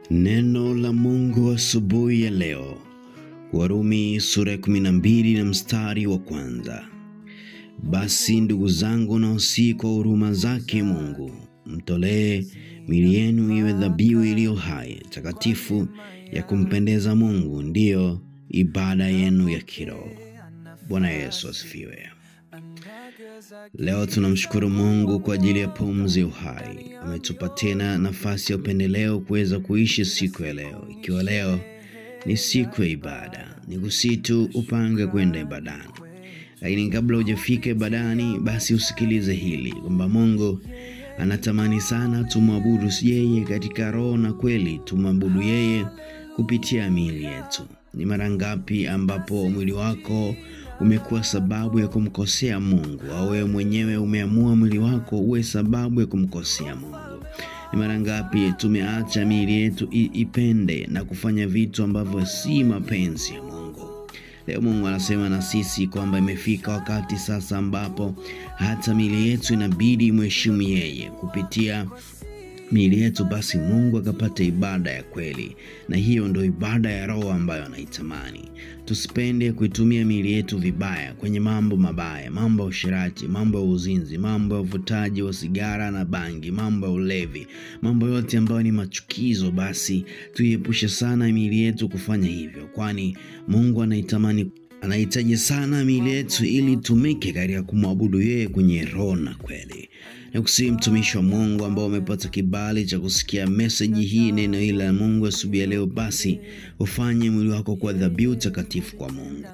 Neno la Mungu asubuhi ya leo, Warumi sura ya 12 na mstari wa 1. Basi ndugu zangu, nawasihi kwa huruma zake Mungu, mtolee miili yenu iwe dhabihu iliyo hai, takatifu, ya kumpendeza Mungu, ndiyo ibada yenu ya kiroho. Bwana Yesu asifiwe. Leo tunamshukuru Mungu kwa ajili ya pumzi ya uhai. Ametupa tena nafasi ya upendeleo kuweza kuishi siku ya leo. Ikiwa leo ni siku ya ibada, nikusihi tu upange kwenda ibadani. Lakini kabla hujafika ibadani, basi usikilize hili kwamba Mungu anatamani sana tumwabudu yeye katika roho na kweli, tumwabudu yeye kupitia miili yetu. Ni mara ngapi ambapo mwili wako umekuwa sababu ya kumkosea Mungu, au wewe mwenyewe umeamua mwili wako uwe sababu ya kumkosea Mungu? Ni mara ngapi tumeacha miili yetu ipende na kufanya vitu ambavyo si mapenzi ya Mungu? Leo Mungu anasema na sisi kwamba imefika wakati sasa ambapo hata miili yetu inabidi mheshimu yeye. Kupitia miili yetu basi Mungu akapata ibada ya kweli, na hiyo ndio ibada ya roho ambayo anaitamani. Tusipende kuitumia miili yetu vibaya kwenye mambo mabaya, mambo ya ushirati, mambo ya uzinzi, mambo ya uvutaji wa sigara na bangi, mambo ya ulevi, mambo yote ambayo ni machukizo. Basi tuiepushe sana miili yetu kufanya hivyo, kwani Mungu anahitaji sana miili yetu ili tumike katika kumwabudu yeye kwenye roho na kweli. Nakusihi mtumishi wa Mungu ambao umepata kibali cha kusikia message hii, neno hili la Mungu asubuhi ya leo, basi ufanye mwili wako kuwa dhabihu takatifu kwa Mungu.